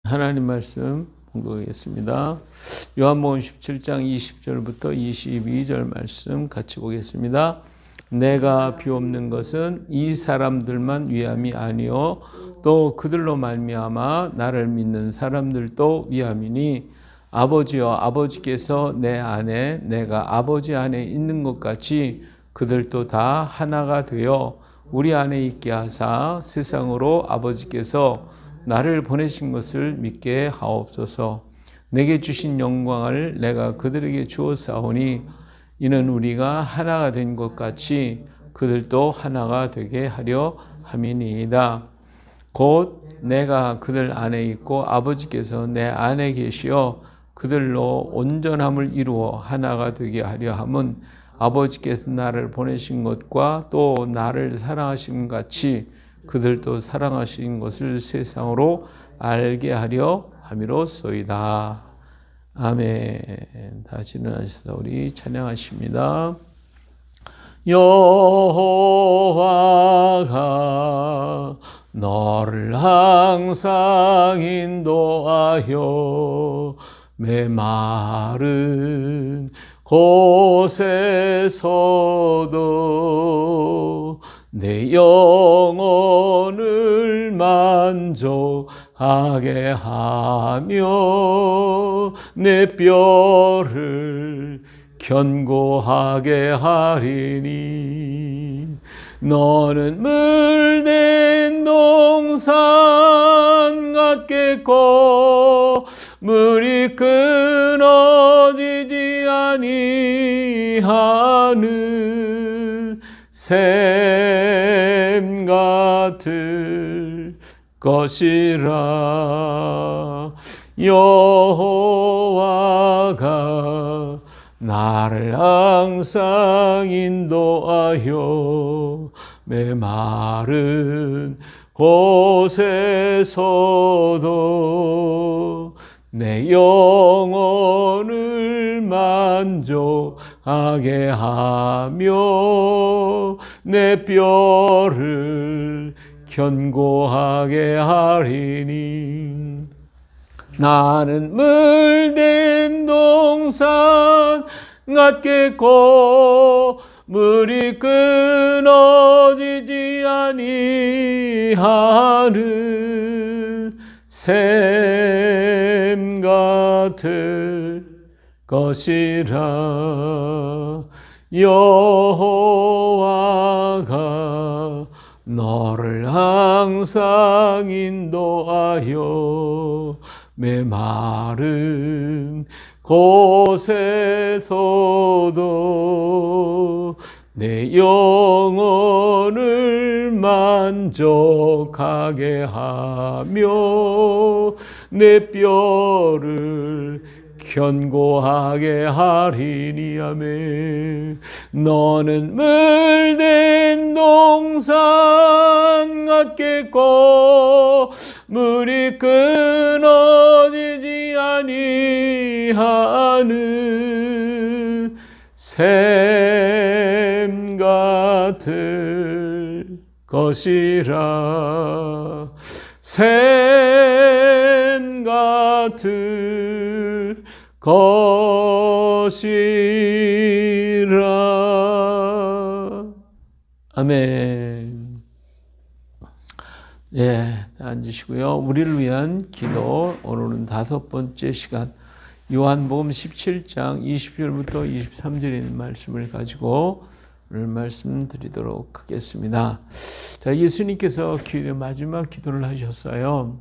하나님 말씀 공부하겠습니다. 요한복음 17장 20절부터 22절 말씀 같이 보겠습니다. 내가 비옵는 것은 이 사람들만 위함이 아니요 또 그들로 말미암아 나를 믿는 사람들도 위함이니 아버지여 아버지께서 내 안에 내가 아버지 안에 있는 것 같이 그들도 다 하나가 되어 우리 안에 있게 하사 세상으로 아버지께서 나를 보내신 것을 믿게 하옵소서. 내게 주신 영광을 내가 그들에게 주었사오니 이는 우리가 하나가 된 것 같이 그들도 하나가 되게 하려 함이니이다. 곧 내가 그들 안에 있고 아버지께서 내 안에 계시어 그들로 온전함을 이루어 하나가 되게 하려 함은 아버지께서 나를 보내신 것과 또 나를 사랑하신 같이 그들도 사랑하신 것을 세상으로 알게 하려 함이로소이다. 아멘. 다시 일어나셔서 우리 찬양하십니다. 여호와가 너를 항상 인도하여 메마른 곳에서도 내 영혼을 만족하게 하며 내 뼈를 견고하게 하리니 너는 물된 동산 같겠고 물이 끊어지지 아니하는 샘 같을 것이라. 여호와가 나를 항상 인도하여 메마른 곳에서도 내 영혼을 만족하게 하며 내 뼈를 견고하게 하리니 나는 물된 동산 같겠고 물이 끊어지지 아니하는 샘 같을 것이라. 여호와가 너를 항상 인도하여 메마른 곳에서도 내 영혼을 만족하게 하며 내 뼈를 견고하게 하리니. 아멘. 너는 물된 동산 같겠고 물이 끊어지지 아니하는 샘 같을 것이라. 샘 같을 것이라. 아멘. 예, 앉으시고요. 우리를 위한 기도, 오늘은 5번째 시간, 요한복음 17장 20절부터 23절에 있는 말씀을 가지고 오늘 말씀드리도록 하겠습니다. 자, 예수님께서 마지막 기도를 하셨어요.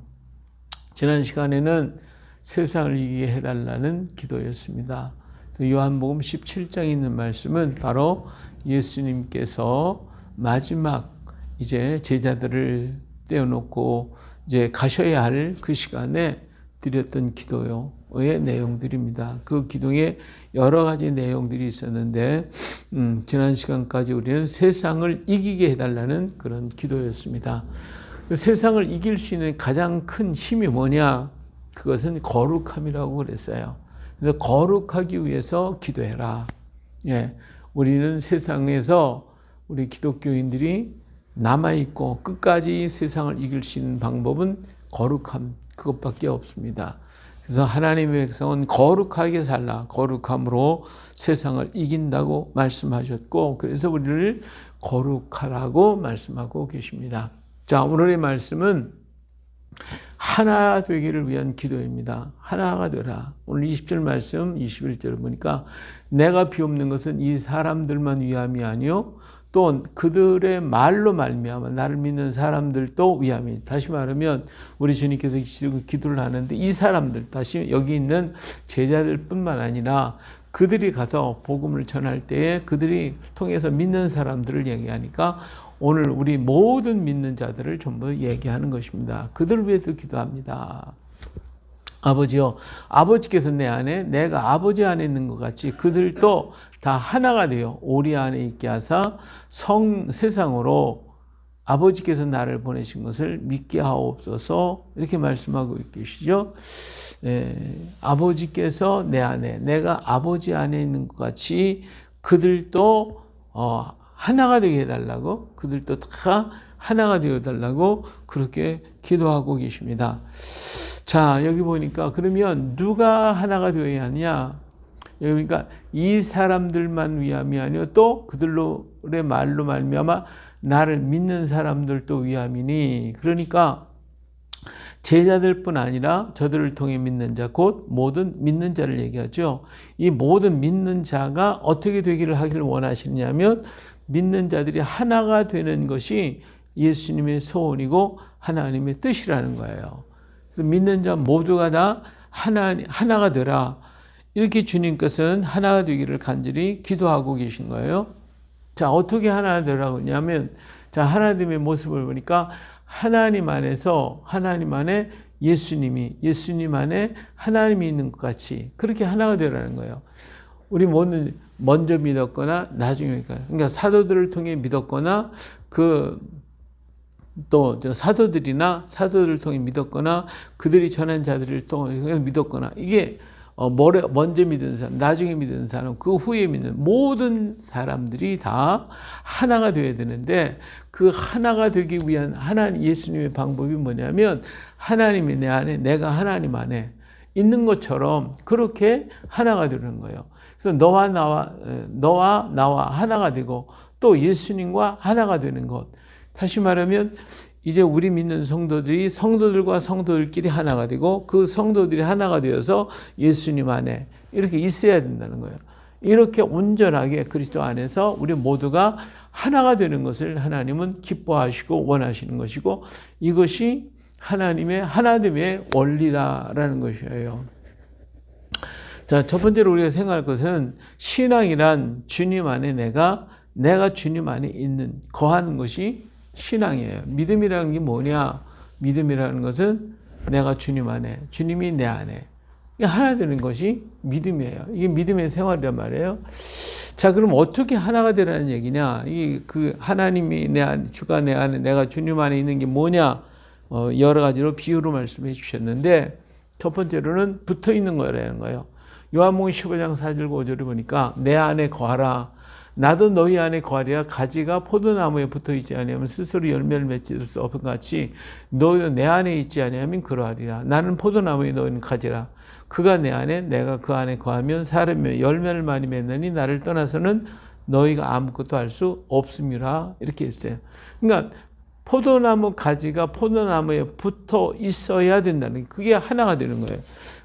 지난 시간에는 세상을 이기게 해달라는 기도였습니다. 요한복음 17장에 있는 말씀은 바로 예수님께서 마지막 이제 제자들을 떼어놓고 이제 가셔야 할 그 시간에 드렸던 기도의 내용들입니다. 그 기도에 여러 가지 내용들이 있었는데 지난 시간까지 우리는 세상을 이기게 해달라는 그런 기도였습니다. 세상을 이길 수 있는 가장 큰 힘이 뭐냐? 그것은 거룩함이라고 그랬어요. 그래서 거룩하기 위해서 기도해라. 예, 우리는 세상에서 우리 기독교인들이 남아있고 끝까지 세상을 이길 수 있는 방법은 거룩함, 그것밖에 없습니다. 그래서 하나님의 백성은 거룩하게 살라. 거룩함으로 세상을 이긴다고 말씀하셨고, 그래서 우리를 거룩하라고 말씀하고 계십니다. 자, 오늘의 말씀은 하나 되기를 위한 기도입니다. 하나가 되라. 오늘 20절 말씀 21절을 보니까 내가 비옵는 것은 이 사람들만 위함이 아니요 또 그들의 말로 말미암아 나를 믿는 사람들도 위함이. 다시 말하면 우리 주님께서 기도를 하는데 이 사람들, 다시 여기 있는 제자들뿐만 아니라 그들이 가서 복음을 전할 때에 그들이 통해서 믿는 사람들을 얘기하니까 오늘 우리 모든 믿는 자들을 전부 얘기하는 것입니다. 그들을 위해서 기도합니다. 아버지요, 아버지께서 내 안에, 내가 아버지 안에 있는 것 같이 그들도 다 하나가 되어 우리 안에 있게 하사 세상으로 아버지께서 나를 보내신 것을 믿게 하옵소서. 이렇게 말씀하고 계시죠. 아버지께서 내 안에, 내가 아버지 안에 있는 것 같이 그들도 하나가 되게 해달라고, 그들도 다 하나가 되어달라고 그렇게 기도하고 계십니다. 자, 여기 보니까 그러면 누가 하나가 되어야 하느냐? 그러니까 이 사람들만 위함이 아니요 또 그들의 말로 말미암아 나를 믿는 사람들도 위함이니. 그러니까 제자들뿐 아니라 저들을 통해 믿는 자, 곧 모든 믿는 자를 얘기하죠. 이 모든 믿는 자가 어떻게 되기를 하기를 원하시느냐면 믿는 자들이 하나가 되는 것이 예수님의 소원이고 하나님의 뜻이라는 거예요. 그래서 믿는 자 모두가 다 하나가 되라. 이렇게 주님께서는 하나가 되기를 간절히 기도하고 계신 거예요. 자, 어떻게 하나가 되라고 하냐면, 자, 하나님의 모습을 보니까 하나님 안에서, 하나님 안에 예수님 안에 하나님이 있는 것 같이 그렇게 하나가 되라는 거예요. 우리 모든 먼저 믿었거나 나중에, 그러니까 사도들을 통해 믿었거나 또 사도들을 통해 믿었거나 그들이 전한 자들을 통해 믿었거나, 이게 먼저 믿은 사람, 나중에 믿은 사람, 그 후에 믿는 모든 사람들이 다 하나가 되어야 되는데, 그 하나가 되기 위한 예수님의 방법이 뭐냐면 하나님이 내 안에, 내가 하나님 안에 있는 것처럼 그렇게 하나가 되는 거예요. 그래서 너와 나와 하나가 되고 또 예수님과 하나가 되는 것. 다시 말하면 이제 우리 믿는 성도들이 성도들과 성도들끼리 하나가 되고 그 성도들이 하나가 되어서 예수님 안에 이렇게 있어야 된다는 거예요. 이렇게 온전하게 그리스도 안에서 우리 모두가 하나가 되는 것을 하나님은 기뻐하시고 원하시는 것이고, 이것이 하나님의 하나됨의 원리라는 것이에요. 자, 첫 번째로 우리가 생각할 것은 신앙이란 주님 안에 내가 주님 안에 거하는 것이 신앙이에요. 믿음이라는 게 뭐냐? 믿음이라는 것은 내가 주님 안에, 주님이 내 안에 하나 되는 것이 믿음이에요. 이게 믿음의 생활이란 말이에요. 자, 그럼 어떻게 하나가 되라는 얘기냐? 그 하나님이 내 안에, 주가 내 안에, 내가 주님 안에 있는 게 뭐냐? 여러 가지로 비유로 말씀해 주셨는데, 첫 번째로는 붙어 있는 거라는 거예요. 요한복음 15장 4절 5절을 보니까 내 안에 거하라. 나도 너희 안에 거하리라. 가지가 포도나무에 붙어 있지 아니하면 스스로 열매를 맺을 수 없는 같이 너희도 내 안에 있지 아니하면 그러하리라. 나는 포도나무에 너희는 가지라. 그가 내 안에 내가 그 안에 거하면 사람이 열매를 많이 맺느니 나를 떠나서는 너희가 아무것도 할 수 없음이라. 이렇게 했어요. 그러니까 포도나무 가지가 포도나무에 붙어 있어야 된다는, 그게 하나가 되는 거예요.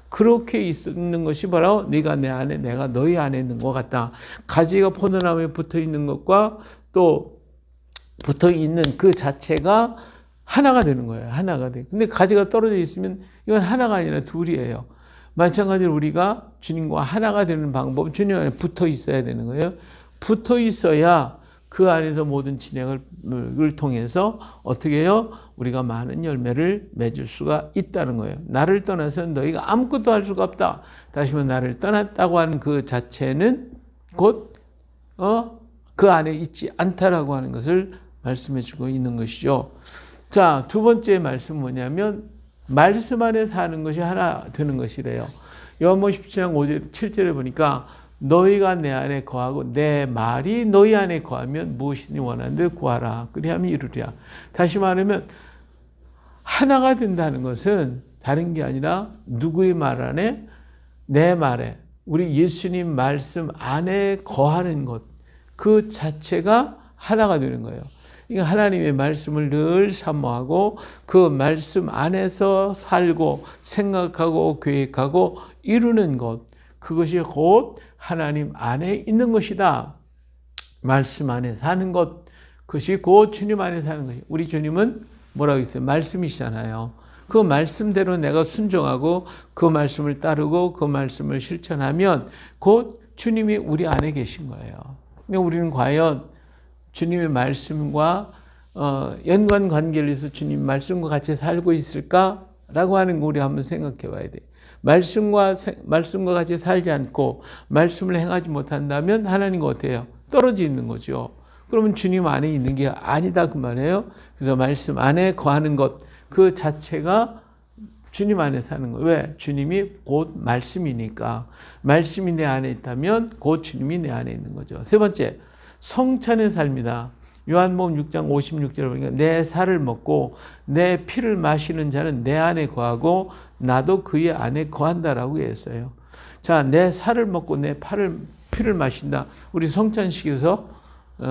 그렇게 있는 것이 바로 네가 내 안에, 내가 너희 안에 있는 것 같다. 가지가 포도나무에 붙어 있는 것과 또 붙어 있는 그 자체가 하나가 되는 거예요. 하나가 돼. 근데 가지가 떨어져 있으면 이건 하나가 아니라 둘이에요. 마찬가지로 우리가 주님과 하나가 되는 방법, 주님 안에 붙어 있어야 되는 거예요. 붙어 있어야 그 안에서 모든 진행을 통해서 어떻게 해요? 우리가 많은 열매를 맺을 수가 있다는 거예요. 나를 떠나서 너희가 아무것도 할 수가 없다. 다시 말해 나를 떠났다고 하는 그 자체는 곧 그 안에 있지 않다라고 하는 것을 말씀해 주고 있는 것이죠. 자, 두 번째 말씀은 뭐냐면 말씀 안에 사는 것이 하나 되는 것이래요. 요한복음 17장 5절 7절에 보니까 너희가 내 안에 거하고 내 말이 너희 안에 거하면 무엇이니 원하는데 구하라. 그리하면 이루리라. 다시 말하면 하나가 된다는 것은 다른 게 아니라 누구의 말 안에? 내 말에, 우리 예수님 말씀 안에 거하는 것, 그 자체가 하나가 되는 거예요. 그러니까 하나님의 말씀을 늘 사모하고 그 말씀 안에서 살고 생각하고 계획하고 이루는 것, 그것이 곧 하나님 안에 있는 것이다. 말씀 안에 사는 것, 그것이 곧 주님 안에 사는 것이에요. 우리 주님은 뭐라고 했어요? 말씀이시잖아요. 그 말씀대로 내가 순종하고 그 말씀을 따르고 그 말씀을 실천하면 곧 주님이 우리 안에 계신 거예요. 근데 우리는 과연 주님의 말씀과 연관 관계를 해서 주님 말씀과 같이 살고 있을까라고 하는 거 우리 한번 생각해 봐야 돼요. 말씀과 같이 살지 않고 말씀을 행하지 못한다면 하나님과 어때요? 떨어져 있는 거죠. 그러면 주님 안에 있는 게 아니다 그 말이에요. 그래서 말씀 안에 거하는 것, 그 자체가 주님 안에 사는 거예요. 왜? 주님이 곧 말씀이니까. 말씀이 내 안에 있다면 곧 주님이 내 안에 있는 거죠. 세 번째, 성찬의 삶이다. 요한복음 6장 56절에 보니까 내 살을 먹고 내 피를 마시는 자는 내 안에 거하고 나도 그의 안에 거한다라고 했어요. 자, 내 살을 먹고 내 피를 마신다. 우리 성찬식에서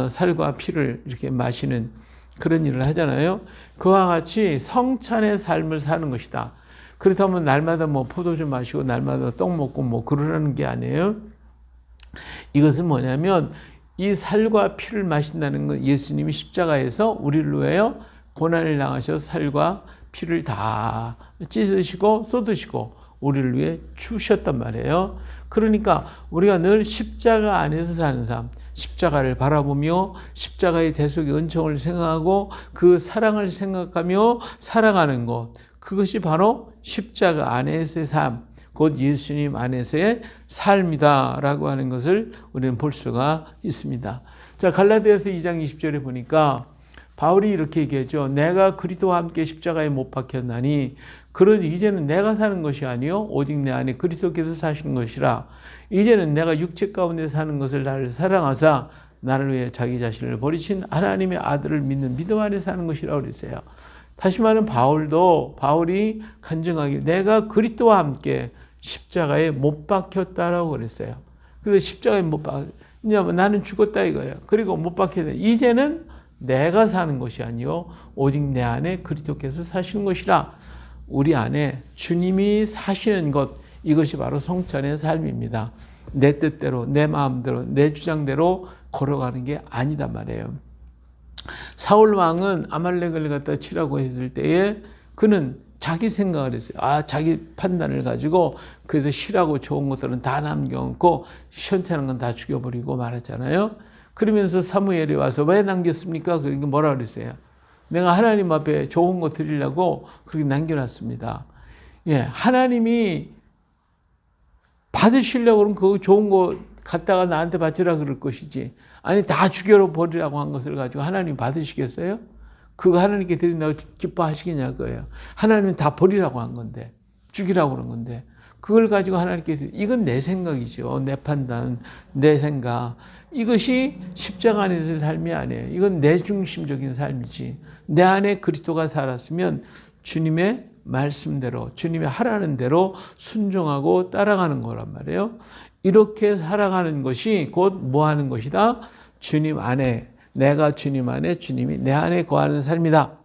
살과 피를 이렇게 마시는 그런 일을 하잖아요. 그와 같이 성찬의 삶을 사는 것이다. 그렇다면 날마다 뭐 포도주 마시고 날마다 떡 먹고 뭐 그러라는 게 아니에요. 이것은 뭐냐면 이 살과 피를 마신다는 건 예수님이 십자가에서 우리를 위하여 고난을 당하셔서 살과 피를 다 찢으시고 쏟으시고 우리를 위해 주셨단 말이에요. 그러니까 우리가 늘 십자가 안에서 사는 삶, 십자가를 바라보며 십자가의 대속의 은총을 생각하고 그 사랑을 생각하며 살아가는 것, 그것이 바로 십자가 안에서의 삶, 곧 예수님 안에서의 삶이다라고 하는 것을 우리는 볼 수가 있습니다. 자, 갈라디아서 2장 20절에 보니까 바울이 이렇게 얘기하죠. 내가 그리스도와 함께 십자가에 못 박혔나니 그러니 이제는 내가 사는 것이 아니요 오직 내 안에 그리스도께서 사시는 것이라. 이제는 내가 육체 가운데 사는 것을 나를 사랑하사 나를 위해 자기 자신을 버리신 하나님의 아들을 믿는 믿음 안에 사는 것이라고 그랬어요. 다시 말하면 바울이 간증하기를 내가 그리스도와 함께 십자가에 못 박혔다라고 그랬어요. 그래서 십자가에 못 박혔냐면 나는 죽었다 이거예요. 그리고 못 박혔다. 이제는 내가 사는 것이 아니요 오직 내 안에 그리스도께서 사시는 것이라. 우리 안에 주님이 사시는 것, 이것이 바로 성찬의 삶입니다. 내 뜻대로 내 마음대로 내 주장대로 걸어가는 게 아니다 말이에요. 사울 왕은 아말렉을 갖다 치라고 했을 때에 그는 자기 생각을 했어요. 자기 판단을 가지고 그래서 실하고 좋은 것들은 다 남겨놓고 시원찮은 건 다 죽여버리고 말했잖아요. 그러면서 사무엘이 와서 왜 남겼습니까? 그러니까 뭐라 그랬어요? 내가 하나님 앞에 좋은 거 드리려고 그렇게 남겨놨습니다. 예, 하나님이 받으시려고 그러면 그 좋은 거 갖다가 나한테 바치라 그럴 것이지. 아니 다 죽여버리라고 한 것을 가지고 하나님 받으시겠어요? 그거 하나님께 드린다고 기뻐하시겠냐 그거예요. 하나님은 다 버리라고 한 건데, 죽이라고 그런 건데 그걸 가지고 하나님께 이건 내 생각이죠. 내 판단, 내 생각. 이것이 십자가 안에서의 삶이 아니에요. 이건 내 중심적인 삶이지. 내 안에 그리스도가 살았으면 주님의 말씀대로 주님이 하라는 대로 순종하고 따라가는 거란 말이에요. 이렇게 살아가는 것이 곧 뭐 하는 것이다? 주님 안에, 내가 주님 안에, 주님이 내 안에 거하는 삶이다.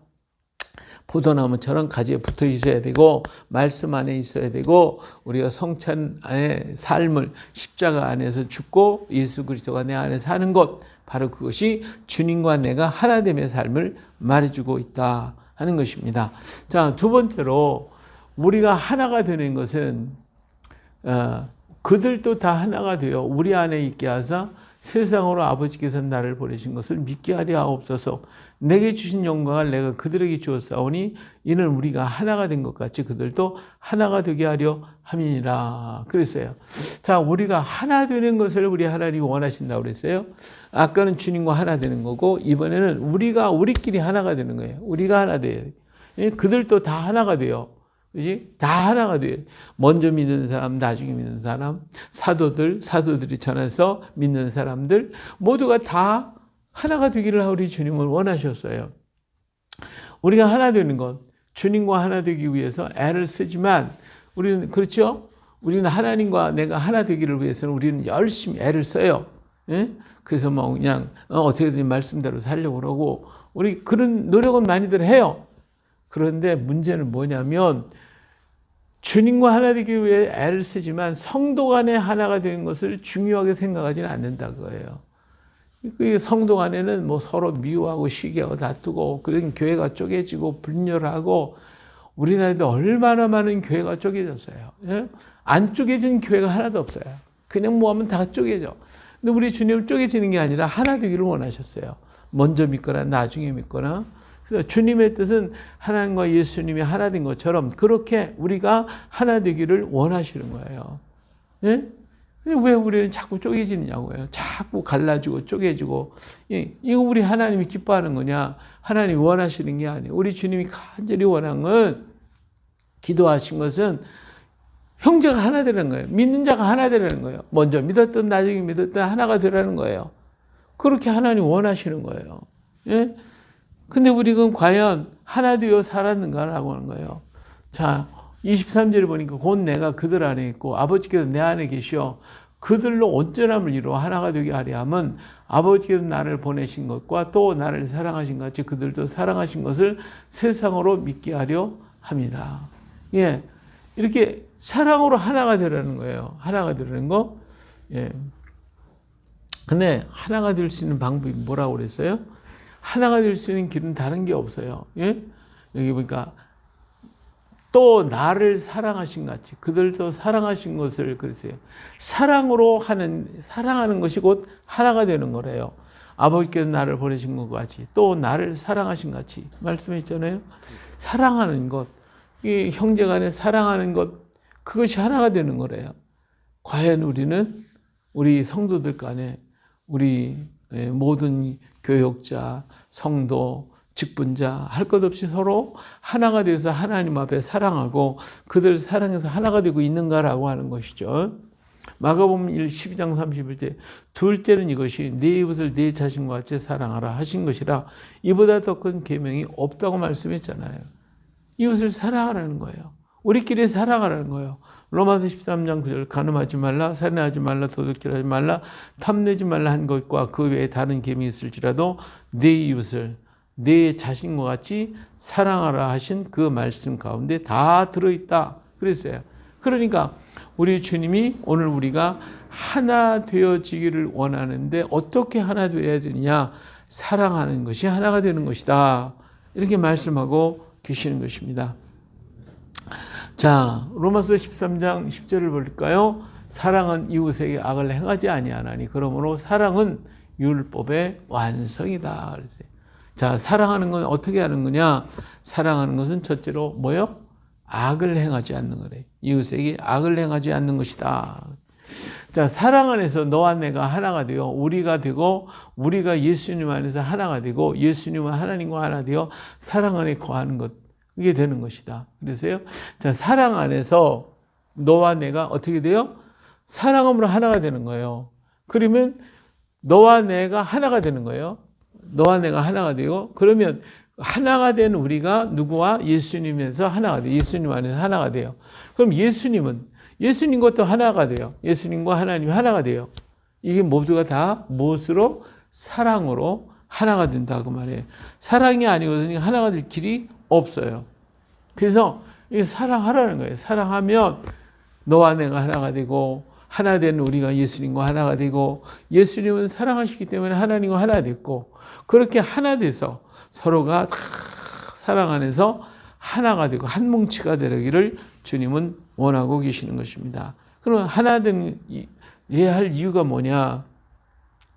포도나무처럼 가지에 붙어 있어야 되고 말씀 안에 있어야 되고 우리가 성찬 안에 삶을 십자가 안에서 죽고 예수 그리스도가 내 안에 사는 것, 바로 그것이 주님과 내가 하나됨의 삶을 말해주고 있다 하는 것입니다. 자, 두 번째로 우리가 하나가 되는 것은 그들도 다 하나가 되어 우리 안에 있게 하사 세상으로 아버지께서 나를 보내신 것을 믿게 하려 하옵소서. 내게 주신 영광을 내가 그들에게 주었사오니 이는 우리가 하나가 된 것 같이 그들도 하나가 되게 하려 함이니라 그랬어요. 자, 우리가 하나 되는 것을 우리 하나님이 원하신다고 그랬어요. 아까는 주님과 하나 되는 거고 이번에는 우리끼리 하나가 되는 거예요. 우리가 하나 돼요. 그들도 다 하나가 돼요. 그지? 다 하나가 돼요. 먼저 믿는 사람, 나중에 믿는 사람, 사도들이 전해서 믿는 사람들 모두가 다 하나가 되기를 우리 주님을 원하셨어요. 우리가 하나 되는 것, 주님과 하나 되기 위해서 애를 쓰지만 우리는 그렇죠? 우리는 하나님과 내가 하나 되기를 위해서는 우리는 열심히 애를 써요. 예? 그래서 뭐 그냥 어떻게든 말씀대로 살려고 그러고 우리 그런 노력은 많이들 해요. 그런데 문제는 뭐냐면 주님과 하나 되기 위해 애를 쓰지만 성도 간에 하나가 되는 것을 중요하게 생각하지는 않는다 그거예요. 그 성도 간에는 뭐 서로 미워하고 시기하고 다투고 그런 교회가 쪼개지고 분열하고 우리나라에도 얼마나 많은 교회가 쪼개졌어요. 예? 안 쪼개진 교회가 하나도 없어요. 그냥 뭐 하면 다 쪼개져. 근데 우리 주님은 쪼개지는 게 아니라 하나 되기를 원하셨어요. 먼저 믿거나 나중에 믿거나. 그래서 주님의 뜻은 하나님과 예수님이 하나 된 것처럼 그렇게 우리가 하나 되기를 원하시는 거예요. 예? 왜 우리는 자꾸 쪼개지느냐고요. 자꾸 갈라지고 쪼개지고. 이거 우리 하나님이 기뻐하는 거냐? 하나님이 원하시는 게 아니에요. 우리 주님이 간절히 원한 건 기도하신 것은 형제가 하나 되는 거예요. 믿는 자가 하나 되라는 거예요. 먼저 믿었든 나중에 믿었든 하나가 되라는 거예요. 그렇게 하나님 원하시는 거예요. 예? 근데 우리는 과연 하나 되어 살았는가라고 하는 거예요. 자, 23절에 보니까 곧 내가 그들 안에 있고 아버지께서 내 안에 계시어 그들로 온전함을 이루어 하나가 되게 하려 함은 아버지께서 나를 보내신 것과 또 나를 사랑하신 것 같이 그들도 사랑하신 것을 세상으로 믿게 하려 함이라. 예. 이렇게 사랑으로 하나가 되라는 거예요. 하나가 되라는 거. 예. 근데 하나가 될 수 있는 방법이 뭐라고 그랬어요? 하나가 될 수 있는 길은 다른 게 없어요. 예? 여기 보니까 또 나를 사랑하신 같이 그들도 사랑하신 것을 그랬어요. 사랑하는 것이 곧 하나가 되는 거래요. 아버지께서 나를 보내신 것 같이 또 나를 사랑하신 같이 말씀했잖아요. 사랑하는 것, 이 형제 간에 사랑하는 것, 그것이 하나가 되는 거래요. 과연 우리는 우리 성도들 간에 우리 모든 교역자, 성도, 직분자 할 것 없이 서로 하나가 되어서 하나님 앞에 사랑하고 그들 사랑해서 하나가 되고 있는가라고 하는 것이죠. 마가복음 12장 31절 둘째는 이것이 네 이웃을 네 자신과 같이 사랑하라 하신 것이라 이보다 더 큰 계명이 없다고 말씀했잖아요. 이웃을 사랑하라는 거예요. 우리끼리 사랑하라는 거예요. 로마서 13장 9절 간음하지 말라, 살인하지 말라, 도둑질하지 말라, 탐내지 말라 한 것과 그 외에 다른 계명이 있을지라도 네 이웃을 내 자신과 같이 사랑하라 하신 그 말씀 가운데 다 들어있다 그랬어요. 그러니까 우리 주님이 오늘 우리가 하나 되어지기를 원하는데 어떻게 하나 되어야 되느냐? 사랑하는 것이 하나가 되는 것이다. 이렇게 말씀하고 계시는 것입니다. 자, 로마서 13장 10절을 볼까요? 사랑은 이웃에게 악을 행하지 아니하나니 그러므로 사랑은 율법의 완성이다 그랬어요. 자, 사랑하는 건 어떻게 하는 거냐? 사랑하는 것은 첫째로 뭐요? 악을 행하지 않는 거래. 이웃에게 악을 행하지 않는 것이다. 자, 사랑 안에서 너와 내가 하나가 되어 우리가 되고 우리가 예수님 안에서 하나가 되고 예수님은 하나님과 하나 되어 사랑 안에 거하는 것. 이게 되는 것이다. 그래서요. 자, 사랑 안에서 너와 내가 어떻게 돼요? 사랑함으로 하나가 되는 거예요. 그러면 너와 내가 하나가 되는 거예요. 너와 내가 하나가 되고 그러면 하나가 된 우리가 누구와 예수님에서 하나가 돼요. 예수님 안에서 하나가 돼요. 그럼 예수님 것도 하나가 돼요. 예수님과 하나님이 하나가 돼요. 이게 모두가 다 무엇으로? 사랑으로 하나가 된다고 말해요. 사랑이 아니거든요. 하나가 될 길이 없어요. 그래서 이게 사랑하라는 거예요. 사랑하면 너와 내가 하나가 되고 하나 된 우리가 예수님과 하나가 되고 예수님은 사랑하시기 때문에 하나님과 하나 됐고 그렇게 하나 돼서 서로가 다 사랑 안에서 하나가 되고 한 뭉치가 되기를 주님은 원하고 계시는 것입니다. 그럼 하나 되어야 할 이유가 뭐냐?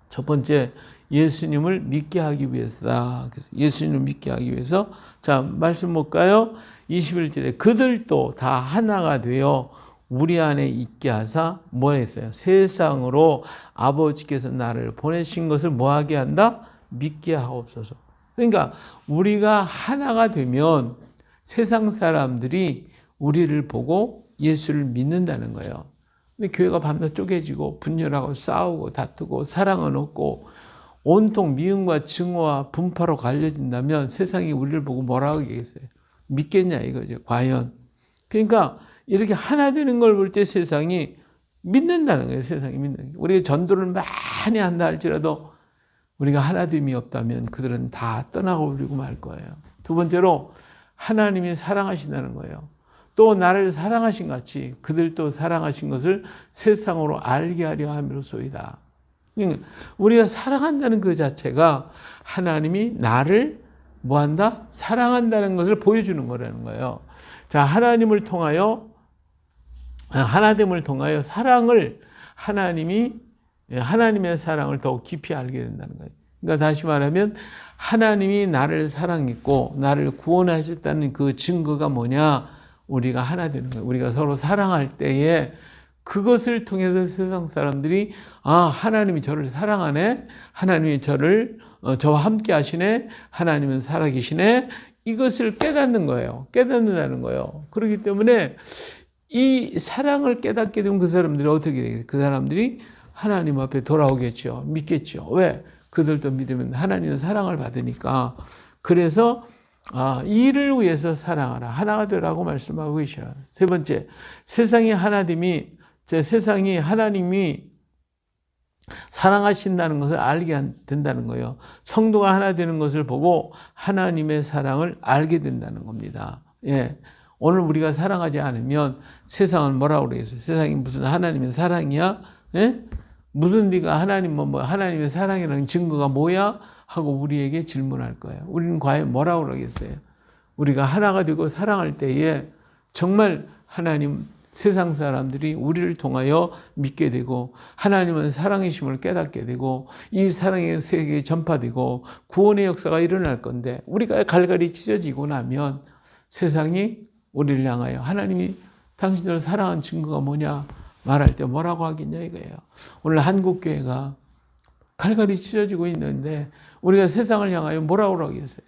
첫 번째, 예수님을 믿게 하기 위해서다. 그래서 예수님을 믿게 하기 위해서 자, 말씀 볼까요? 21절에 그들도 다 하나가 되어 우리 안에 있게 하사 뭐 했어요? 세상으로 아버지께서 나를 보내신 것을 뭐 하게 한다? 믿게 하옵소서. 그러니까 우리가 하나가 되면 세상 사람들이 우리를 보고 예수를 믿는다는 거예요. 근데 교회가 밤낮 쪼개지고 분열하고 싸우고 다투고 사랑은 없고 온통 미움과 증오와 분파로 갈려진다면 세상이 우리를 보고 뭐라고 하겠어요? 믿겠냐 이거죠. 과연. 그러니까 이렇게 하나 되는 걸 볼 때 세상이 믿는다는 거예요. 세상이 믿는 거예요. 우리가 전도를 많이 한다 할지라도 우리가 하나됨이 없다면 그들은 다 떠나고 버리고 말 거예요. 두 번째로 하나님이 사랑하신다는 거예요. 또 나를 사랑하신 같이 그들도 사랑하신 것을 세상으로 알게 하려 함이로소이다. 우리가 사랑한다는 그 자체가 하나님이 나를 뭐한다? 사랑한다는 것을 보여주는 거라는 거예요. 자, 하나님을 통하여 하나됨을 통하여 사랑을 하나님의 사랑을 더욱 깊이 알게 된다는 거예요. 그러니까 다시 말하면 하나님이 나를 사랑했고 나를 구원하셨다는 그 증거가 뭐냐? 우리가 하나 되는 거예요. 우리가 서로 사랑할 때에 그것을 통해서 세상 사람들이 하나님이 저를 사랑하네. 하나님이 저와 함께 하시네. 하나님은 살아계시네. 이것을 깨닫는 거예요. 깨닫는다는 거예요. 그렇기 때문에 이 사랑을 깨닫게 되면 그 사람들이 어떻게 되겠어요? 그 사람들이 하나님 앞에 돌아오겠죠. 믿겠죠. 왜? 그들도 믿으면 하나님의 사랑을 받으니까. 그래서 이를 위해서 사랑하라. 하나가 되라고 말씀하고 계셔요. 세 번째, 세상이 하나님이 사랑하신다는 것을 알게 된다는 거예요. 성도가 하나 되는 것을 보고 하나님의 사랑을 알게 된다는 겁니다. 예. 오늘 우리가 사랑하지 않으면 세상은 뭐라고 그러겠어요? 세상이 무슨 하나님의 사랑이야? 예? 무슨 네가 하나님의 사랑이라는 증거가 뭐야? 하고 우리에게 질문할 거예요. 우리는 과연 뭐라고 그러겠어요? 우리가 하나가 되고 사랑할 때에 정말 세상 사람들이 우리를 통하여 믿게 되고 하나님은 사랑이심을 깨닫게 되고 이 사랑의 세계에 전파되고 구원의 역사가 일어날 건데 우리가 갈갈이 찢어지고 나면 세상이 우리를 향하여 하나님이 당신들을 사랑한 증거가 뭐냐 말할 때 뭐라고 하겠냐 이거예요. 오늘 한국교회가 갈갈이 찢어지고 있는데 우리가 세상을 향하여 뭐라고 하겠어요?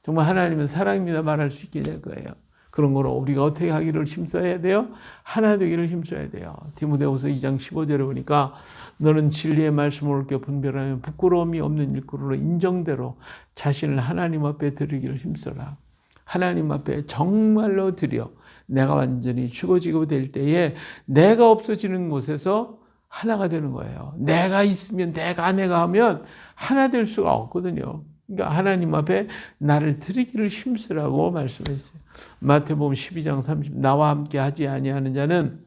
정말 하나님은 사랑입니다 말할 수 있게 될 거예요. 그런 거로 우리가 어떻게 하기를 힘써야 돼요? 하나 되기를 힘써야 돼요. 디모데후서 2장 15절에 보니까 너는 진리의 말씀을 옳게 분별하며 부끄러움이 없는 일꾼으로 인정대로 자신을 하나님 앞에 드리기를 힘써라. 하나님 앞에 정말로 드려 내가 완전히 죽어지고 될 때에 내가 없어지는 곳에서 하나가 되는 거예요. 내가 있으면 내가 하면 하나 될 수가 없거든요. 그러니까 하나님 앞에 나를 드리기를 힘쓰라고 말씀했어요. 마태복음 12장 30 나와 함께 하지 아니하는 자는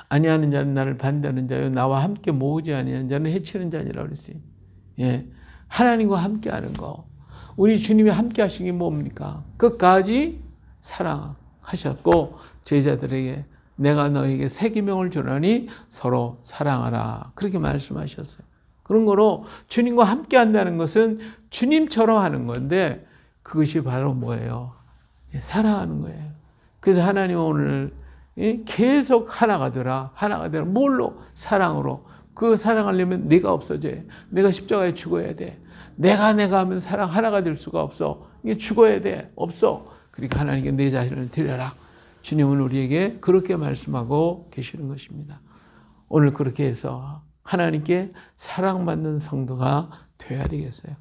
나를 반대하는 자요 나와 함께 모으지 아니하는 자는 해치는 자니라고 그랬어요. 예. 하나님과 함께 하는 거. 우리 주님이 함께 하신 게 뭡니까? 끝까지 사랑하셨고 제자들에게 내가 너에게 새 계명을 주노니 서로 사랑하라. 그렇게 말씀하셨어요. 그런 거로 주님과 함께 한다는 것은 주님처럼 하는 건데 그것이 바로 뭐예요? 사랑하는 거예요. 그래서 하나님은 오늘 계속 하나가 되라. 뭘로? 사랑으로. 그 사랑하려면 네가 없어져야 돼. 내가 십자가에 죽어야 돼. 내가 하면 사랑 하나가 될 수가 없어. 이게 죽어야 돼. 없어. 그러니까 하나님께 내 자신을 드려라. 주님은 우리에게 그렇게 말씀하고 계시는 것입니다. 오늘 그렇게 해서 하나님께 사랑받는 성도가 되어야 되겠어요.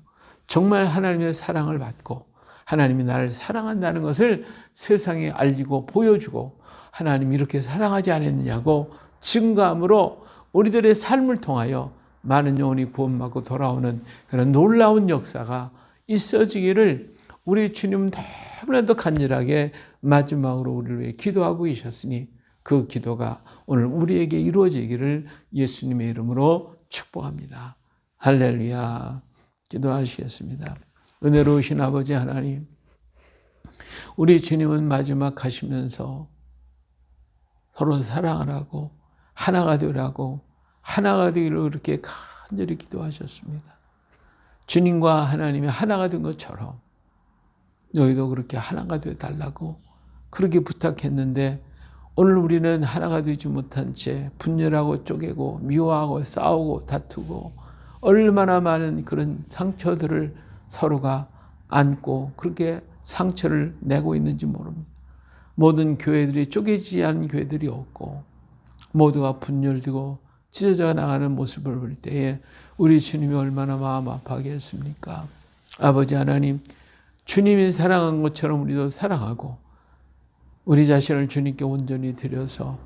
정말 하나님의 사랑을 받고 하나님이 나를 사랑한다는 것을 세상에 알리고 보여주고 하나님이 이렇게 사랑하지 않았느냐고 증거함으로 우리들의 삶을 통하여 많은 영혼이 구원받고 돌아오는 그런 놀라운 역사가 있어지기를 우리 주님 너무나도 간절하게 마지막으로 우리를 위해 기도하고 계셨으니 그 기도가 오늘 우리에게 이루어지기를 예수님의 이름으로 축복합니다. 할렐루야. 기도하시겠습니다. 은혜로우신 아버지 하나님, 우리 주님은 마지막 가시면서 서로 사랑하라고 하나가 되라고 하나가 되기를 그렇게 간절히 기도하셨습니다. 주님과 하나님이 하나가 된 것처럼 너희도 그렇게 하나가 되어달라고 그렇게 부탁했는데 오늘 우리는 하나가 되지 못한 채 분열하고 쪼개고 미워하고 싸우고 다투고 얼마나 많은 그런 상처들을 서로가 안고 그렇게 상처를 내고 있는지 모릅니다. 모든 교회들이 쪼개지지 않은 교회들이 없고 모두가 분열되고 찢어져 나가는 모습을 볼 때에 우리 주님이 얼마나 마음 아파하겠습니까? 아버지 하나님, 주님이 사랑한 것처럼 우리도 사랑하고 우리 자신을 주님께 온전히 드려서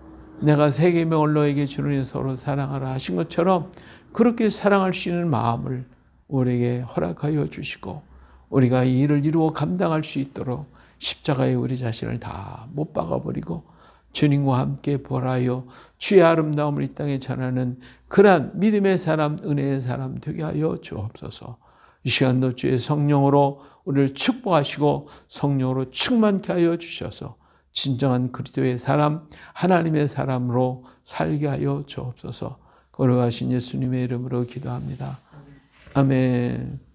내가 세계 명을 너에게 주노니 서로 사랑하라 하신 것처럼 그렇게 사랑할 수 있는 마음을 우리에게 허락하여 주시고 우리가 이 일을 이루어 감당할 수 있도록 십자가에 우리 자신을 다 못 박아버리고 주님과 함께 벌하여 주의 아름다움을 이 땅에 전하는 그러한 믿음의 사람, 은혜의 사람 되게 하여 주옵소서. 이 시간도 주의 성령으로 우리를 축복하시고 성령으로 충만케 하여 주셔서 진정한 그리스도의 사람, 하나님의 사람으로 살게 하여 주옵소서. 거룩하신 예수님의 이름으로 기도합니다. 아멘.